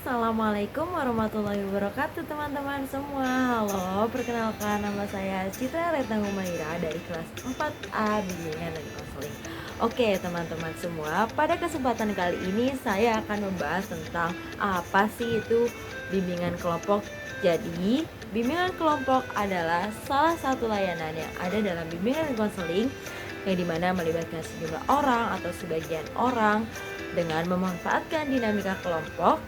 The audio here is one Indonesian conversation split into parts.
Assalamualaikum warahmatullahi wabarakatuh teman-teman semua. Halo, perkenalkan nama saya Citra Retna Humaira dari kelas 4A Bimbingan dan Konseling. Oke teman-teman semua, pada kesempatan kali ini saya akan membahas tentang apa sih itu bimbingan kelompok. Jadi, bimbingan kelompok adalah salah satu layanan yang ada dalam bimbingan dan konseling yang dimana melibatkan sejumlah orang atau sebagian orang dengan memanfaatkan dinamika kelompok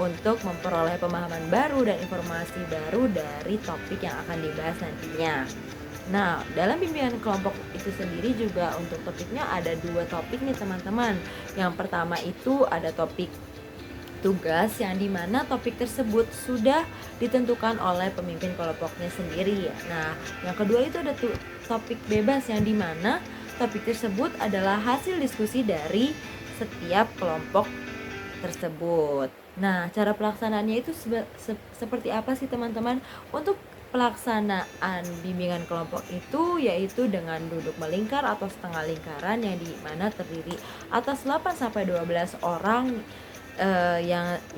untuk memperoleh pemahaman baru dan informasi baru dari topik yang akan dibahas nantinya. Nah, dalam bimbingan kelompok itu sendiri juga untuk topiknya ada 2 topik nih teman-teman. Yang pertama itu ada topik tugas yang dimana topik tersebut sudah ditentukan oleh pemimpin kelompoknya sendiri. Nah, yang kedua itu ada topik bebas yang dimana topik tersebut adalah hasil diskusi dari setiap kelompok tersebut. Nah, cara pelaksanaannya itu seperti apa sih teman-teman? Untuk pelaksanaan bimbingan kelompok itu yaitu dengan duduk melingkar atau setengah lingkaran yang dimana terdiri atas 8-12 orang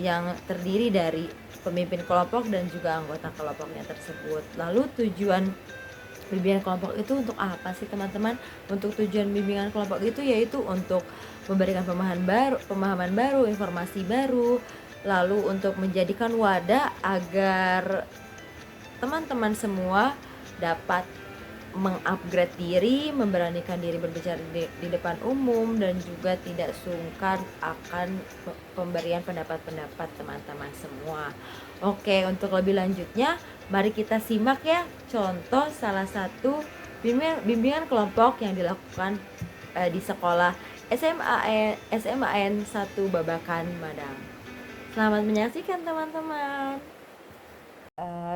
yang terdiri dari pemimpin kelompok dan juga anggota kelompoknya tersebut. Lalu tujuan bimbingan kelompok itu untuk apa sih teman-teman? Untuk tujuan bimbingan kelompok itu yaitu untuk memberikan pemahaman baru, informasi baru, lalu untuk menjadikan wadah agar teman-teman semua dapat mengupgrade diri, memberanikan diri berbicara di depan umum, dan juga tidak sungkan akan pemberian pendapat-pendapat teman-teman semua. Oke, untuk lebih lanjutnya, mari kita simak ya contoh salah satu bimbingan kelompok yang dilakukan di sekolah SMAN 1 Babakan Madang. Selamat menyaksikan teman-teman.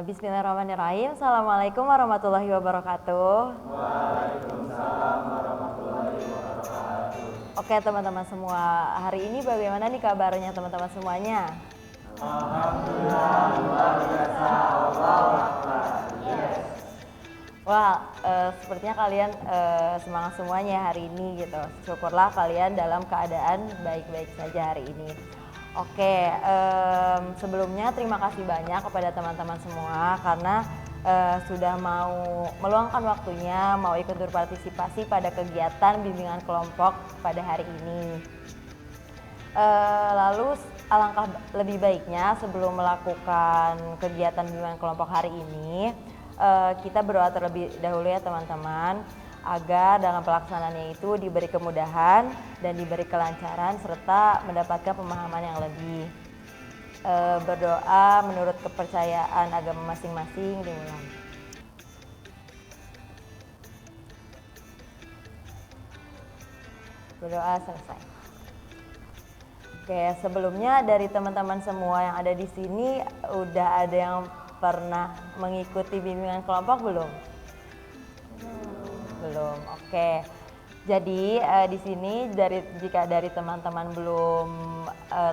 Bismillahirrahmanirrahim. Assalamualaikum warahmatullahi wabarakatuh. Waalaikumsalam warahmatullahi wabarakatuh. Oke teman-teman semua, hari ini bagaimana nih kabarnya teman-teman semuanya? Alhamdulillah luar biasa. Allahu Akbar. Yes. Wah, sepertinya kalian semangat semuanya hari ini gitu. Syukurlah kalian dalam keadaan baik-baik saja hari ini. Oke, sebelumnya terima kasih banyak kepada teman-teman semua karena sudah mau meluangkan waktunya, mau ikut berpartisipasi pada kegiatan bimbingan kelompok pada hari ini. Lalu alangkah lebih baiknya sebelum melakukan kegiatan bimbingan kelompok hari ini, kita berdoa terlebih dahulu ya teman-teman, agar dalam pelaksanaannya itu diberi kemudahan dan diberi kelancaran serta mendapatkan pemahaman yang lebih. Berdoa menurut kepercayaan agama masing-masing dimulai. Berdoa selesai. Oke, sebelumnya dari teman-teman semua yang ada di sini udah ada yang pernah mengikuti bimbingan kelompok belum? Belum. Oke. Jadi di sini jika dari teman-teman belum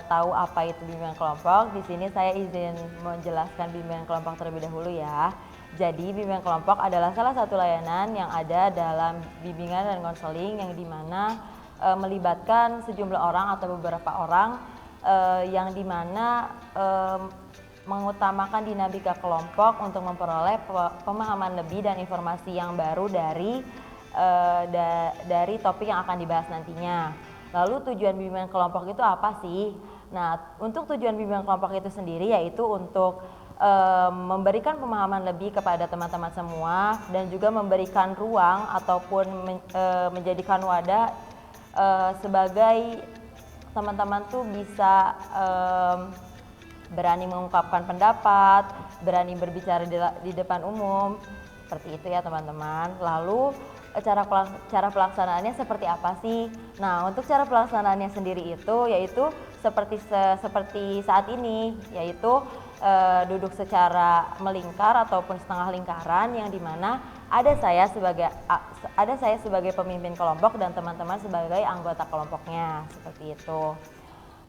tahu apa itu bimbingan kelompok, di sini saya izin menjelaskan bimbingan kelompok terlebih dahulu ya. Jadi bimbingan kelompok adalah salah satu layanan yang ada dalam bimbingan dan konseling yang dimana melibatkan sejumlah orang atau beberapa orang yang dimana mengutamakan dinamika kelompok untuk memperoleh pemahaman lebih dan informasi yang baru dari topik yang akan dibahas nantinya. Lalu tujuan bimbingan kelompok itu apa sih? Nah, untuk tujuan bimbingan kelompok itu sendiri yaitu untuk memberikan pemahaman lebih kepada teman-teman semua dan juga memberikan ruang ataupun menjadikan wadah sebagai teman-teman tuh bisa berani mengungkapkan pendapat, berani berbicara di depan umum, seperti itu ya teman-teman. Lalu cara pelaksanaannya seperti apa sih? Nah, untuk cara pelaksanaannya sendiri itu yaitu seperti saat ini, yaitu duduk secara melingkar ataupun setengah lingkaran yang dimana ada saya sebagai pemimpin kelompok dan teman-teman sebagai anggota kelompoknya, seperti itu.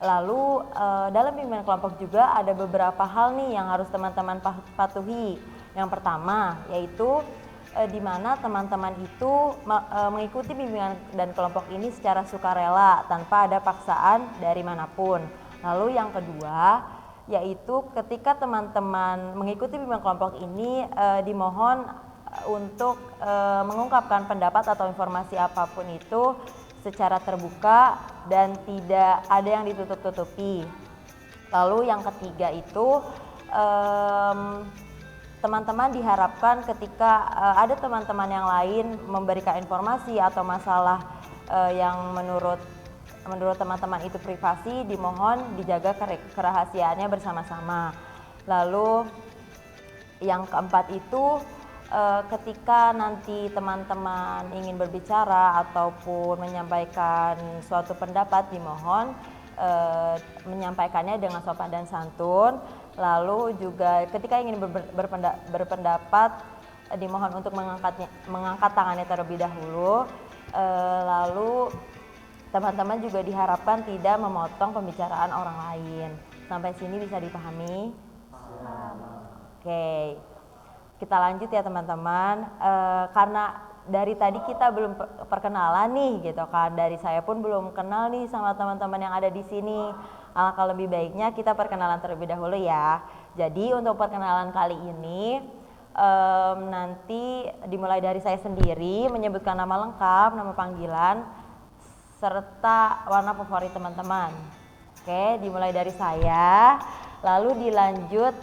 Lalu dalam bimbingan kelompok juga ada beberapa hal nih yang harus teman-teman patuhi. Yang pertama yaitu di mana teman-teman itu mengikuti bimbingan dan kelompok ini secara sukarela tanpa ada paksaan dari manapun. Lalu yang kedua, yaitu ketika teman-teman mengikuti bimbingan kelompok ini dimohon untuk mengungkapkan pendapat atau informasi apapun itu secara terbuka dan tidak ada yang ditutup-tutupi. Lalu yang ketiga itu teman-teman diharapkan ketika ada teman-teman yang lain memberikan informasi atau masalah yang menurut teman-teman itu privasi, dimohon dijaga kerahasiaannya bersama-sama. Lalu yang keempat itu ketika nanti teman-teman ingin berbicara ataupun menyampaikan suatu pendapat, dimohon menyampaikannya dengan sopan dan santun. Lalu juga ketika ingin berpendapat dimohon untuk mengangkat tangannya terlebih dahulu. Lalu teman-teman juga diharapkan tidak memotong pembicaraan orang lain. Sampai sini bisa dipahami? Oke, kita lanjut ya teman-teman. Karena dari tadi kita belum perkenalan nih gitu kan. Dari saya pun belum kenal nih sama teman-teman yang ada di sini. Alangkah lebih baiknya kita perkenalan terlebih dahulu ya. Jadi untuk perkenalan kali ini nanti dimulai dari saya sendiri menyebutkan nama lengkap, nama panggilan, serta warna favorit teman-teman. Oke, dimulai dari saya, lalu dilanjut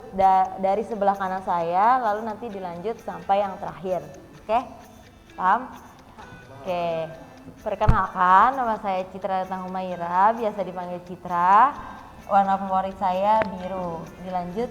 dari sebelah kanan saya, lalu nanti dilanjut sampai yang terakhir. Oke, paham? Oke, perkenalkan nama saya Citra Retna Humaira, biasa dipanggil Citra. Warna favorit saya biru. Dilanjut.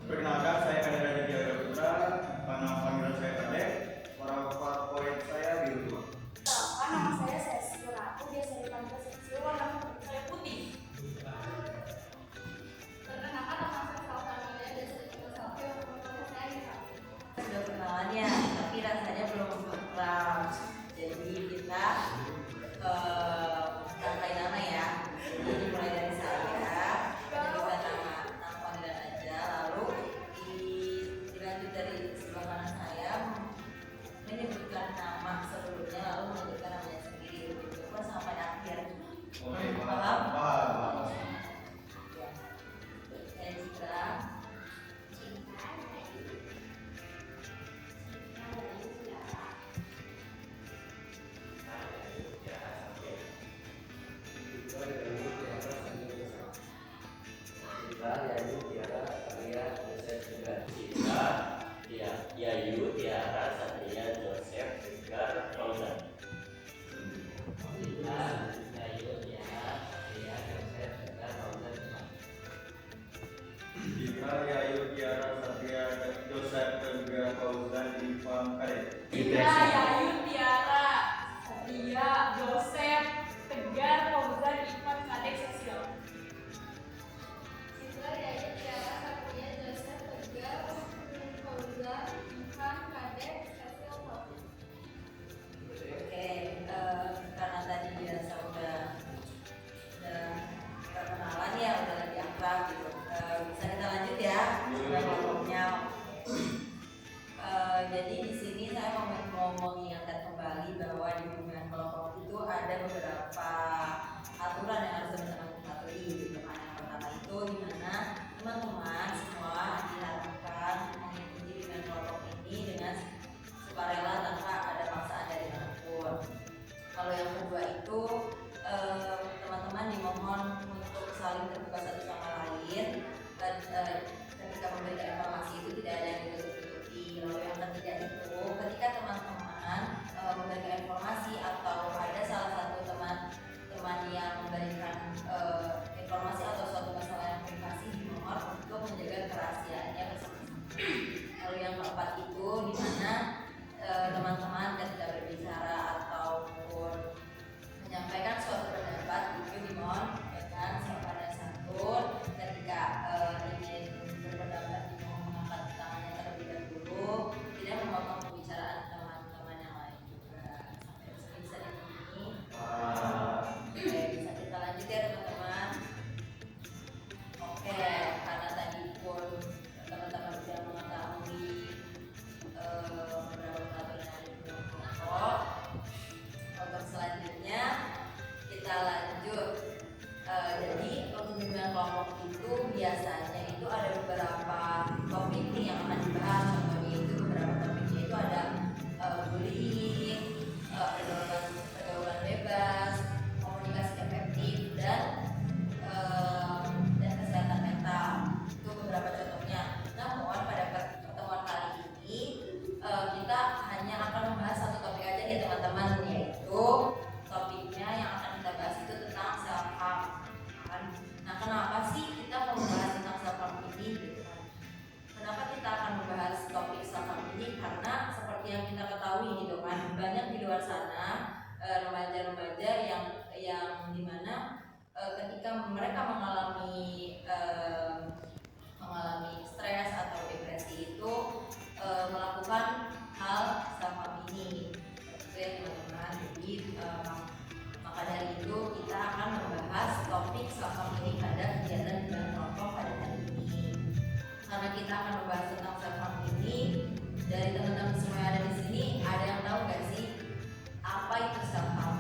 Perkenalkan, saya Kadir Aditya Putra, nama panggilan saya Kadek, warna favorit saya biru. Perkenalkan, nama saya Sesi Ratu, biasa dipanggil Sesi, warna favorit saya putih. Perkenalkan, nama saya Salsa Amelia, biasa dipanggil Salvi, warna favorit saya hitam. Sudah kenalan ya, tapi rasanya belum akrab. Jadi kita tangkai nama ya. Jadi dimulai dari saya, menyebutkan nama panggilan aja, lalu dilanjut dari sebelah kanan saya menyebutkan nama sebelumnya, lalu menyebutkan namanya sendiri, begitu sampai akhir. Paham? Paham. Ya. Saya Citra. Yayu Tiara Satria Joseph Tegar Fauzan. Yayu Tiara Satria Joseph Tegar Fauzan. Citra, Yayu, Tiara, Satria, Joseph, Tegar, Fauzan, Ivan, Kadek. Yayu, Tiara, Satria, Joseph, Tegar, Fauzan, Ivan, Kadek, Cecil. Citra, Yayu, Tiara, Satria, Joseph, Tegar, Fauzan, Ivan, Kadek, Cecil, Fauzan. Oke, karena tadi biasa udah perkenalan ya, udah lebih akrab gitu. Bisa kita lanjut ya. dengan kelompok itu biasanya itu ada beberapa topik nih yang akan dibahas. Contohnya itu beberapa topiknya itu ada bullying, pergaulan bebas, komunikasi efektif, dan kesehatan mental. Itu beberapa contohnya. Namun pada pertemuan kali ini kita hanya akan membahas satu topik aja ya teman-teman, yaitu topiknya yang akan kita bahas itu tentang self harm. Nah, kenapa sih kita mau membahas tentang self harm ini gitu kan? Kenapa kita akan membahas topik self harm ini? Karena seperti yang kita ketahui gitu kan, banyak di luar sana remaja-remaja yang dimana ketika mereka mengalami stres atau depresi itu melakukan hal self harm ini. Itu ya teman-teman. Jadi maka dari itu kita akan membahas topik self harm ini pada kegiatan dengan kelompok pada hari ini. Karena kita akan membahas tentang self harm ini, dari teman-teman semua yang ada di sini, ada yang tahu nggak sih apa itu self harm?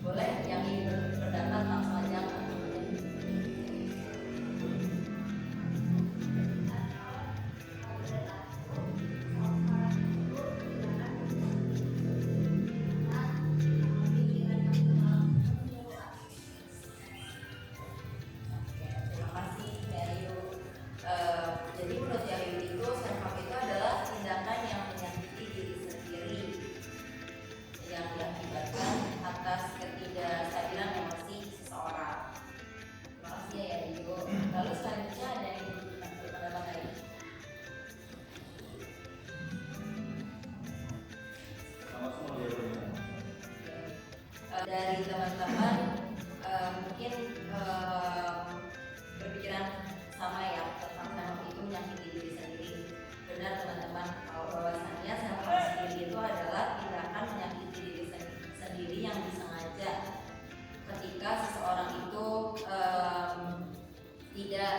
Boleh yang ingin berpendapat langsung aja kan? Jadi menurut Yayu itu self harm itu adalah tindakan yang menyakiti diri sendiri yang diakibatkan atas ketidakstabilan emosi seseorang. Terima kasih ya Yayu. Lalu selanjutnya ada yang berpendapat lagi? Sama semua dia punya. Dari teman-teman mungkin berpikiran sama ya tentang self harm itu menyakiti diri sendiri. Benar teman-teman, kalau bahwasannya self harm sendiri itu adalah tindakan menyakiti diri sendiri yang disengaja ketika seseorang itu tidak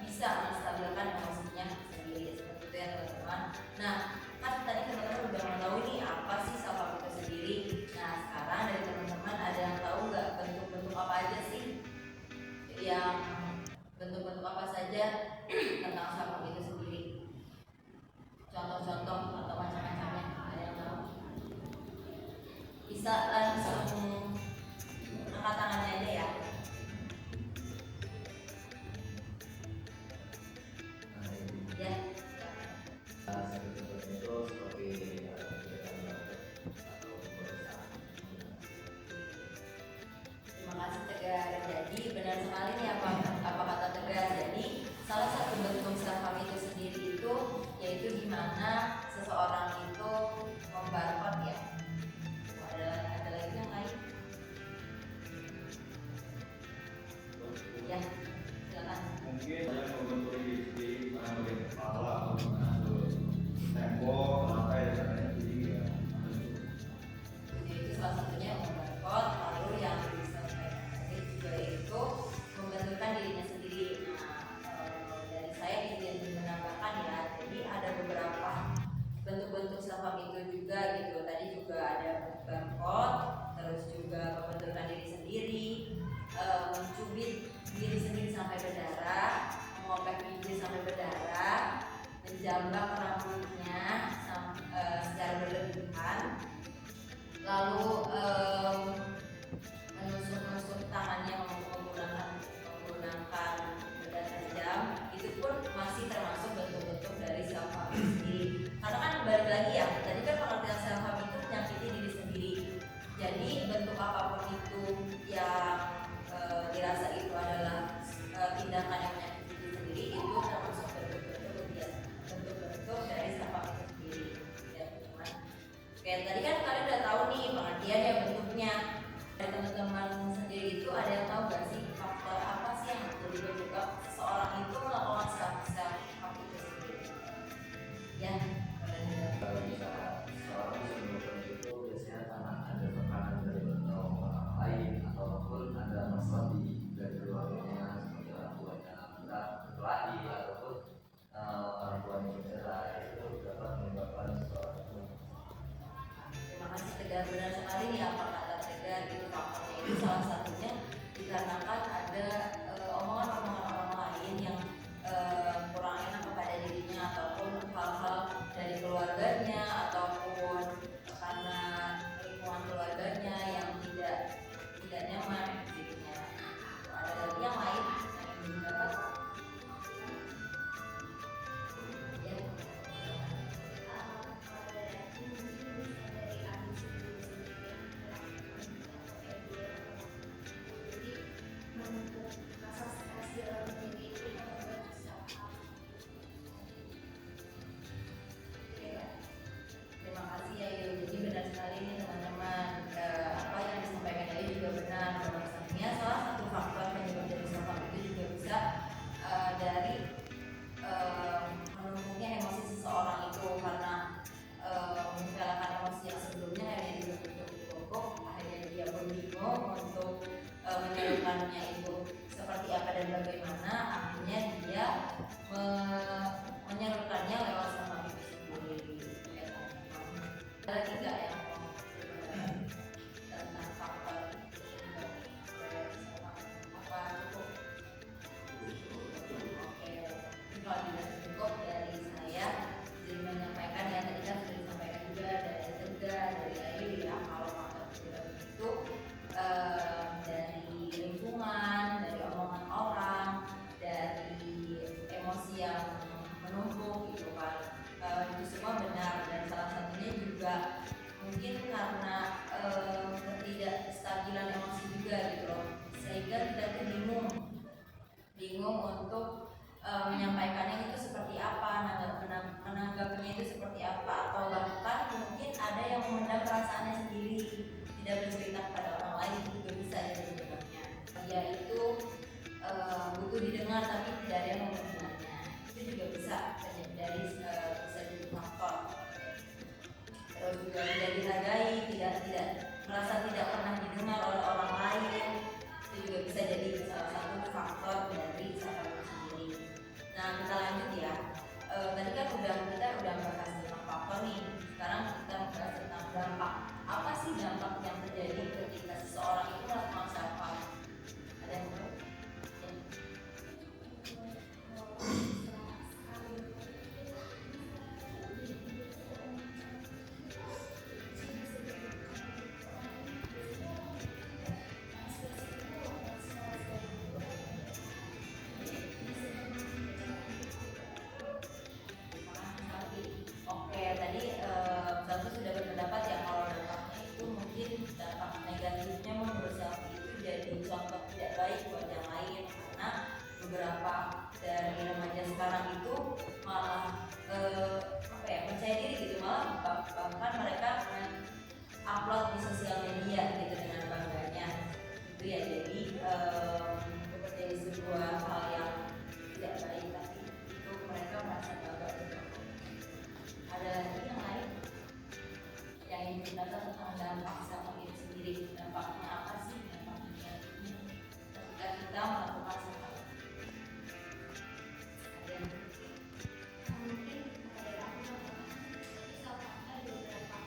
bisa menstabilkan emosinya sendiri, seperti itu ya teman-teman. Nah, kan tadi teman-teman udah tahu nih apa sih self harm itu sendiri. Nah, sekarang dari teman-teman ada yang tahu nggak bentuk-bentuk apa aja sih yang bentuk-bentuk apa saja tentang self harm itu sendiri? Contoh-contoh atau macam-macamnya, ada yang tahu? Bisa langsung angkat tangannya aja ya. Ya. itu seperti kegiatan atau pemeriksaan. Terima kasih Tegar. Jadi benar sekali nih apa kata Tegar. Jadi salah satu bentuk self harm itu sendiri itu yaitu gimana seseorang itu membarcode ya. Ada lagi yang lain? Ya, silakan. Mungkin saya membentuk diri sendiri mana bagian kepala atau mana tembok, lantai dan lain-lain. Jadi ya. Jadi itu salah satunya yang membarcode. Lalu yang disampaikan tadi juga itu membentukkan dirinya sendiri. Nah, dari saya ingin menambahkan ya. Jadi ada beberapa bentuk-bentuk self harm itu juga gitu. Tadi juga ada barcode, terus juga membentukkan diri sendiri, mencubit diri sendiri sampai berdarah, mengopek bibir sampai berdarah, menjambak rambutnya secara berlebihan, lalu menusuk-nusuk tangannya menggunakan benda tajam. Itu pun masih termasuk bentuk-bentuk dari self harm sendiri. Karena kan balik lagi ya, tadi kan pengertian self harm itu menyakiti diri sendiri. Jadi bentuk apapun itu yang dirasa itu adalah tindakan yang menyakiti diri sendiri, itu termasuk bentuk-bentuk dari self harm itu sendiri. Ya teman-teman. Oke, tadi kan kalian udah tahu nih pengertian ya bentuk tampilannya itu seperti apa dan bagaimana, akhirnya dia menyalurkannya lewat sama itu sendiri. Ada tiga yang tentang faktor apa cukup. Oke, kalau tidak cukup dari saya jadi menyampaikan ya, tadi kan sudah disampaikan juga dari Tegar, dari Ayu ya, kalau faktor itu dari lingkungan, dari omongan orang, dari emosi yang menumpuk gitu kan. Itu semua benar, dan salah satunya juga mungkin karena ketidakstabilan emosi juga gitu loh, sehingga kita tuh bingung untuk menyampaikannya itu seperti apa, menanggapinya itu seperti apa, atau bahkan mungkin ada yang memendam perasaannya sendiri, tidak bercerita kepada orang lain, itu juga bisa ya sebenarnya. Dia itu butuh didengar tapi tidak ada yang mau mendengarnya, itu juga bisa dari bisa jadi faktor. Terus juga tidak dihargai, tidak merasa tidak pernah didengar oleh orang lain, itu juga bisa jadi salah satu faktor dari usaha sendiri. Nah, kita lanjut ya. Tadi kan kita udah bahas tentang faktor nih. Sekarang kita membahas tentang dampak. Apa sih dampak yang terjadi ketika seseorang itu melakukan self harm? Ada yang tahu? Oke, tadi Satu sudah berpendapat ya kalau dampaknya itu mungkin dampak negatifnya menurut Selfie itu jadi contoh tidak baik buat yang lain, karena beberapa dari remaja sekarang itu malah percaya diri gitu, malah bahkan mereka upload di sosial media gitu dengan bangganya itu ya, jadi sebuah hal yang tidak baik, tapi itu mereka merasa bangga gitu. Ada lagi yang lain yang ingin kita tahu tentang dampak self itu sendiri, dampaknya apa sih, dampaknya ketika kita melakukan self harm? Ada yang Mungkin dari aku self-harm ada beberapa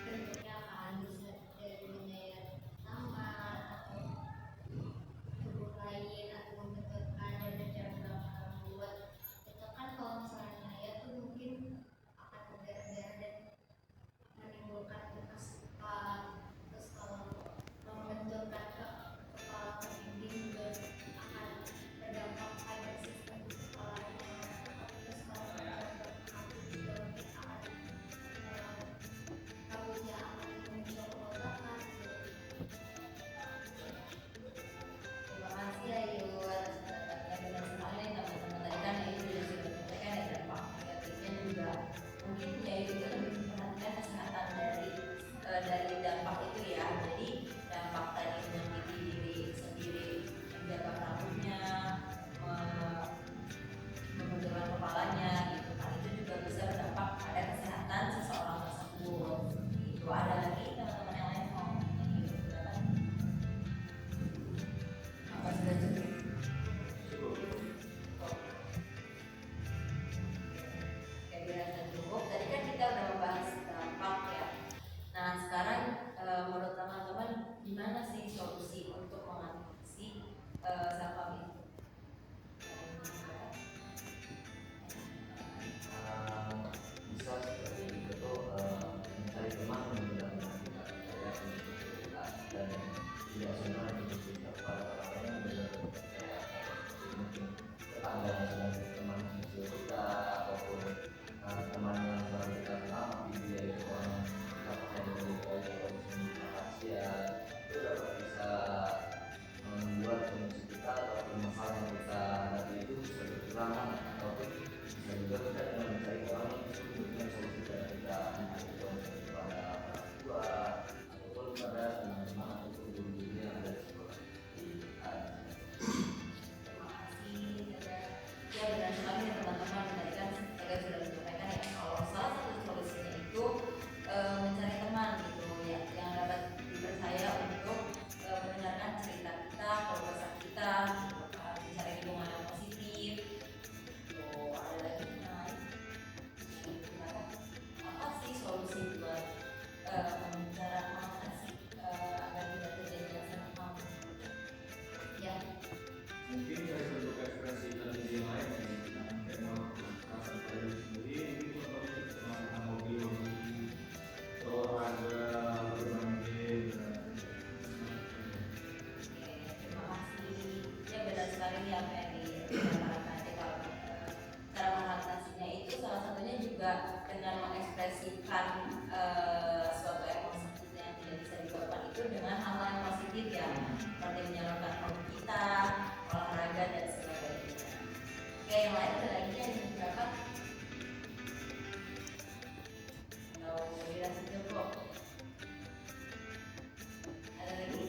bentuknya kan, bisa dari menyayat nama atau tubuh lain, atau membentukkan dan berjalan buat itu kan. Kalau misalnya menyayat tuh mungkin akan berdarah-darah dan menimbulkan bekas luka. Terus kalau membenturkan ke kepala ke dinding sekali apa yang dikatakan tadi. Kalau cara mengatasinya itu salah satunya juga dengan mengekspresikan suatu emosi kita yang tidak bisa diluapkan itu dengan hal-hal yang positif ya, seperti menyalurkan hobi kita, olahraga dan sebagainya. Oke, yang lain ada lagi yang diungkapkan? Atau dirasa cukup? Ada lagi?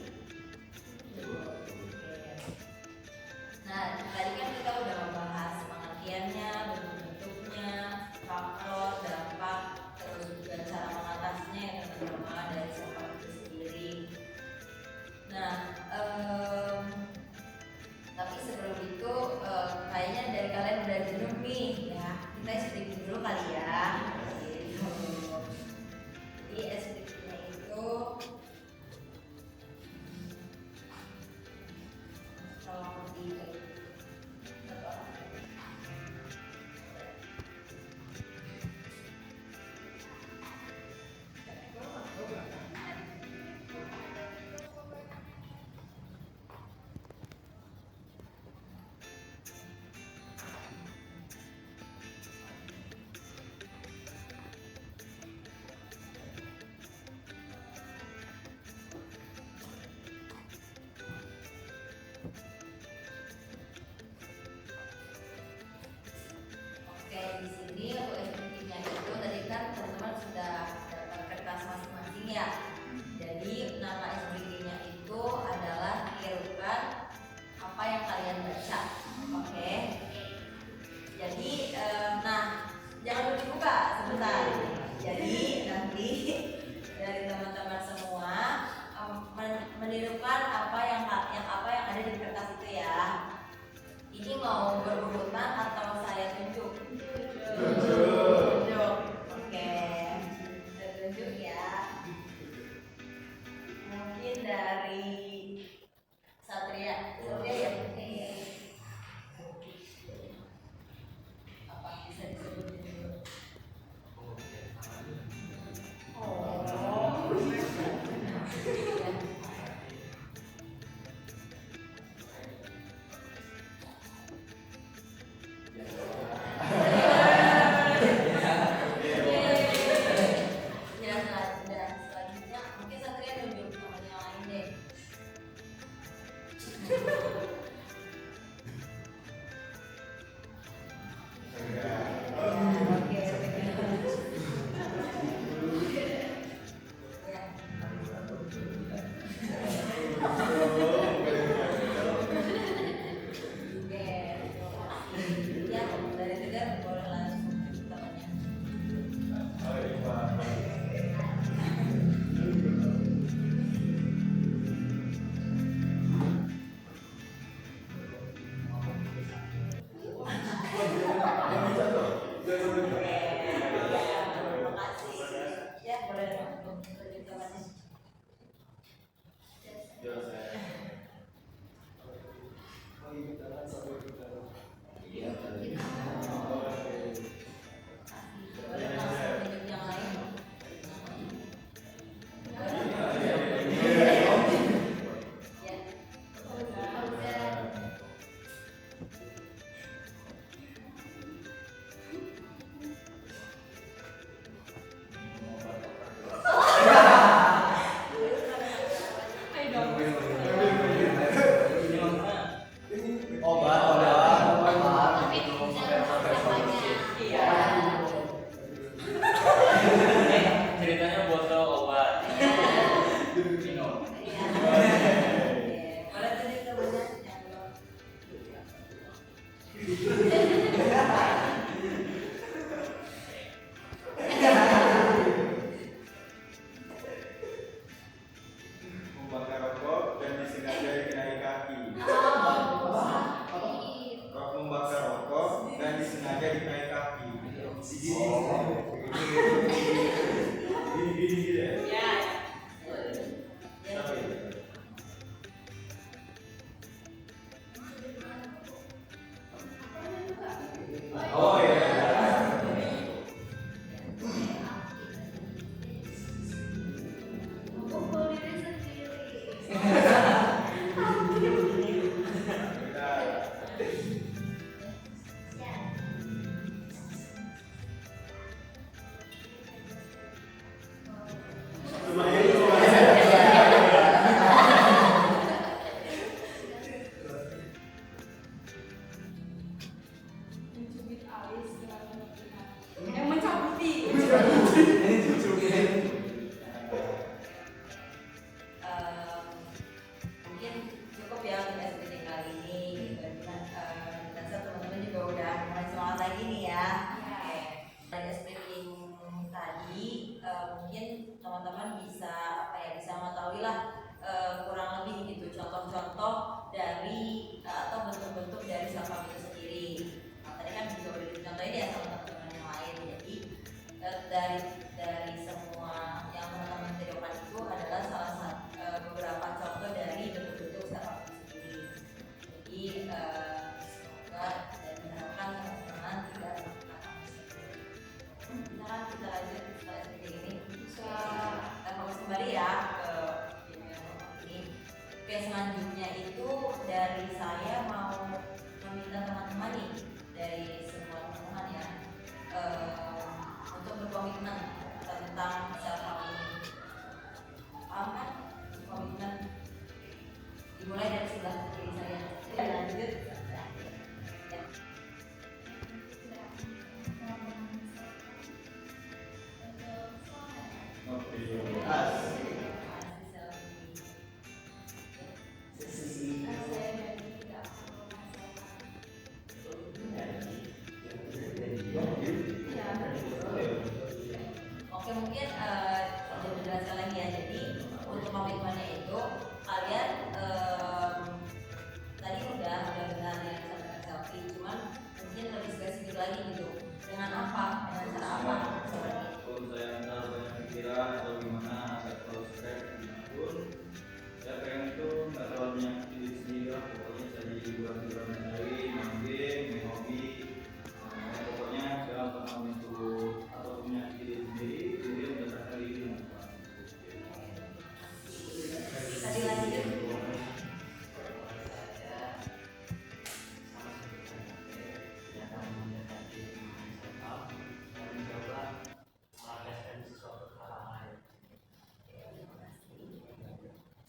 Nah, tadi kan kita udah membahas pengertiannya, bentuk-bentuknya, faktor, dampak, terus juga cara mengatasinya yang terutama dari sifat itu sendiri. Nah, tapi sebelum itu kayaknya dari kalian udah jenuh nih, ya kita sedikit dulu kali ya. Gitu. Jadi SPP-nya itu kalau di Oke, di sini untuk SPP-nya itu tadi kan teman-teman sudah dapat kertas masing-masing ya. Jadi nama SPP-nya itu adalah tirukan apa yang kalian baca. Oke. Jadi nah jangan lupa dibuka sebentar. Jadi nanti dari teman-teman semua menirukan apa yang ada di kertas itu ya. Ini mau berurutan atau saya tunjuk? Tunjuk. Oke. Saya tunjuk ya. Mungkin dari Satria. Satria ya? Apa bisa disebutin dulu? Oh. Selanjutnya mungkin Satria tunjuk teman yang lain deh. Dari Tegar boleh langsung temannya. itu dari saya mau meminta teman-teman nih, dari semua teman-teman ya, untuk berkomitmen tentang self love ini. Paham kan? Komitmen dimulai dari sebelah kiri saya. Lanjut. Oke, mungkin dijelaskan lagi ya. Jadi untuk komitmennya itu kalian tadi udah benar yang disampaikan selfie, cuman mungkin lebih spesifik lagi gitu. Dengan apa? Dengan cara apa? Seperti Kalau saya ntar banyak pikiran atau gimana, nggak terlalu stres gimana pun, saya pengen itu nggak terlalu menyakiti diri sendiri lah. Pokoknya saya jadi hiburan-hiburan yang lain, main game, main hobi. Nah, pokoknya jangan pernah menyentuh atau menyakiti diri sendiri, kemudian mendapatkan diri yang tadi lanjut.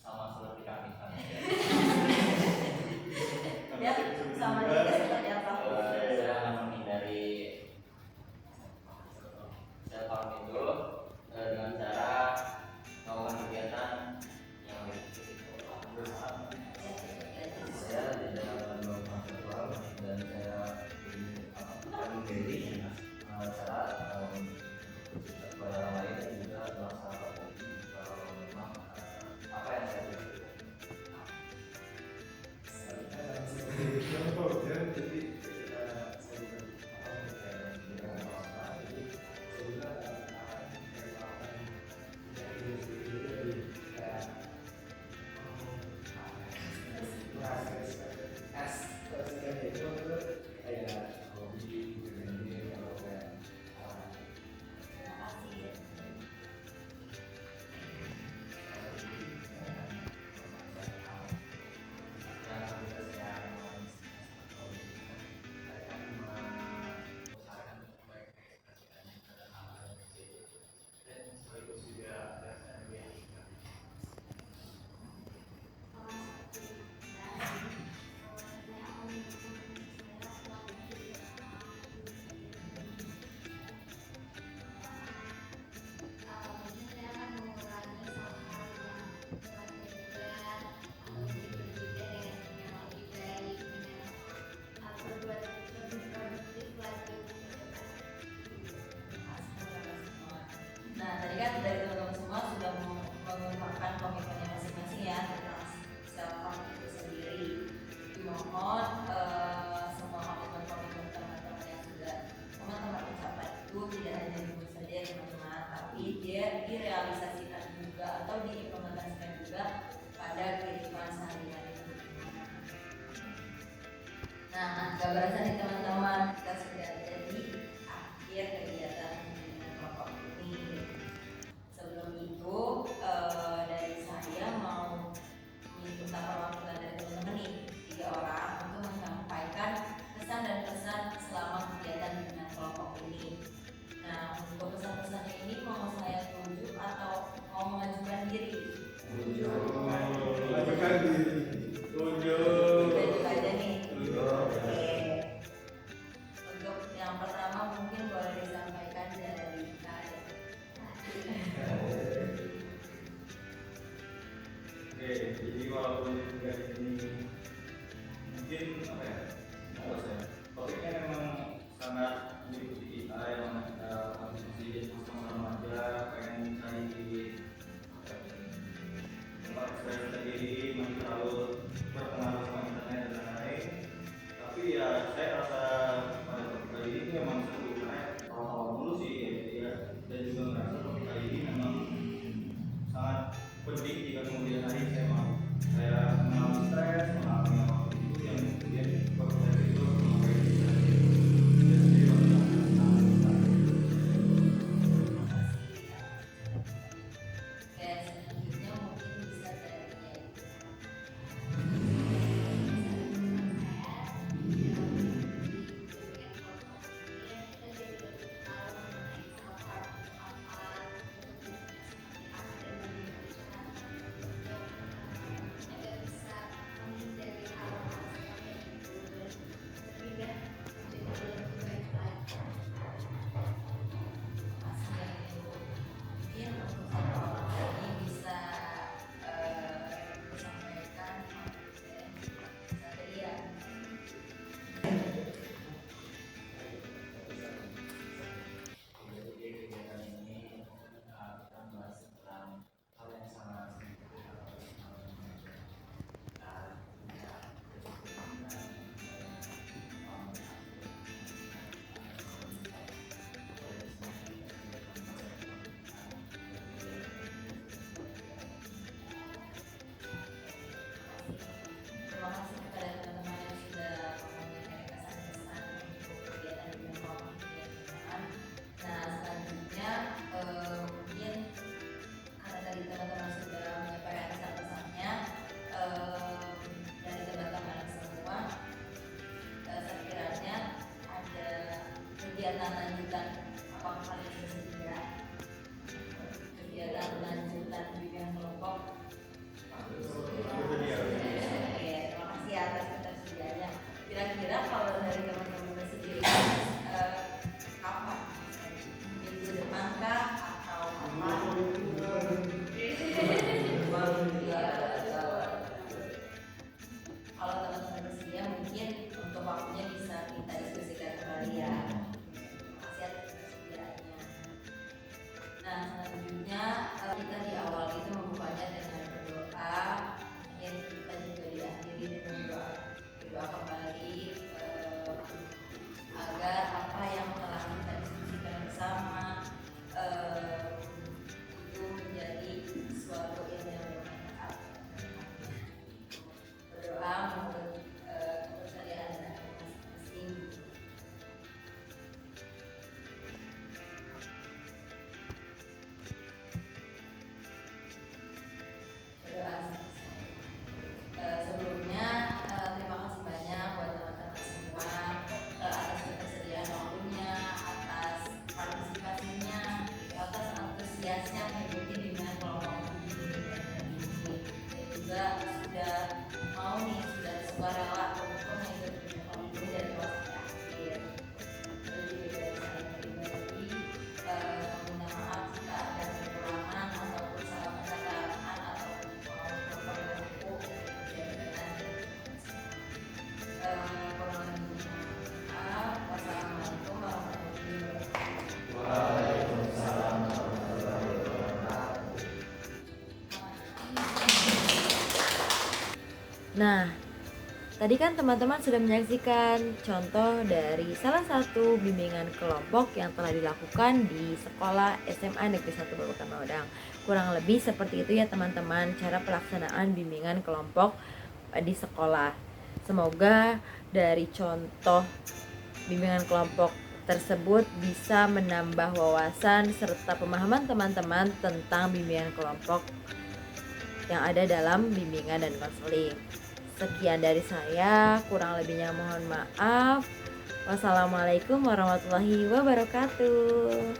Sama seperti kami kan. Ya, sama juga seperti apa? Saya menghindari self harm itu dengan cara melakukan kegiatan yang saya tidak melakukan seksual dan saya menghindari cara kepada orang lain dan juga melaksanakan kalau memang apa yang saya lakukan. Nah, tadi kan dari teman-teman semua sudah mengungkapkan komitmennya masing-masing ya tentang self harm itu sendiri. Dimohon semua komitmen-komitmen teman-teman yang sudah teman-teman ucapkan itu tidak hanya disebut saja ya teman-teman, tapi dia direalisasikan juga atau diimplementasikan juga pada kehidupan sehari-hari. Nah, gambaran nih teman-teman, kita sudah ada di akhir kegiatan dengan kelompok ini. Sebelum itu dari saya mau minta perwakilan dari teman-teman nih 3 orang untuk menyampaikan pesan dan kesan selama kegiatan dengan kelompok ini. Nah, untuk pesan-pesannya ini mau saya tunjuk atau mau mengajukan diri? Lakukan diri. Tunjuk aja nih. Oke. Untuk yang pertama mungkin boleh disampaikan dari Kak. Oke, jadi walaupun juga ini mungkin apa ya, nggak saya. Topiknya memang sangat mengikuti kita yang mana kita masih sama remaja, pengen cari tempat ekspresi diri, masih terlalu berpengaruh sama internet dan lain-lain. Tapi ya saya rasa pada topik kali ini memang seru karena awal-awal dulu sih ya, dan juga merasa topik kali ini memang sangat penting jika kemudian hari saya mengalami stres, mengalami apa itu yang kemudian kegiatan lanjutan apakah kalian bersedia? Kegiatan lanjutan bimbingan kelompok. Oke, terima kasih atas ketersediaannya. Kira-kira kalau dari teman-teman bersedia kapan? Minggu depan kah atau kapan? Kalau teman-teman bersedia mungkin untuk waktunya bisa kita diskusikan kembali ya. Terima kasih atas ketersediaannya. Nah, selanjutnya kita di awal itu membukanya dengan berdoa, yang kita juga diakhiri dengan doa kembali agar apa yang telah kita diskusikan bersama itu menjadi suatu yang bermanfaat. Berdoa menurut kepercayaan dan masing-masing. Berdoa. Sebelumnya terima kasih banyak buat teman-teman semua atas ketersediaan waktunya, atas partisipasinya, atas antusiasnya mengikuti bimbingan kelompok ini, dan juga sudah mau nih, sudah sukarela untuk mengikuti bimbingan kelompok ini dari awal sampai akhir. Lalu juga dari saya pribadi minta maaf jika ada kekurangan ataupun salah perkataan ataupun berlaku kurang lebihnya. Wassalamualaikum warahmatullahi wabarakatuh. Waalaikumsalam warahmatullahi wabarakatuh. Nah, tadi kan teman-teman sudah menyaksikan contoh dari salah satu bimbingan kelompok yang telah dilakukan di sekolah SMA Negeri 1 Babakan Maodang. Kurang lebih seperti itu ya teman-teman cara pelaksanaan bimbingan kelompok di sekolah. Semoga dari contoh bimbingan kelompok tersebut bisa menambah wawasan serta pemahaman teman-teman tentang bimbingan kelompok yang ada dalam bimbingan dan konseling. Sekian dari saya, kurang lebihnya mohon maaf. Wassalamualaikum warahmatullahi wabarakatuh.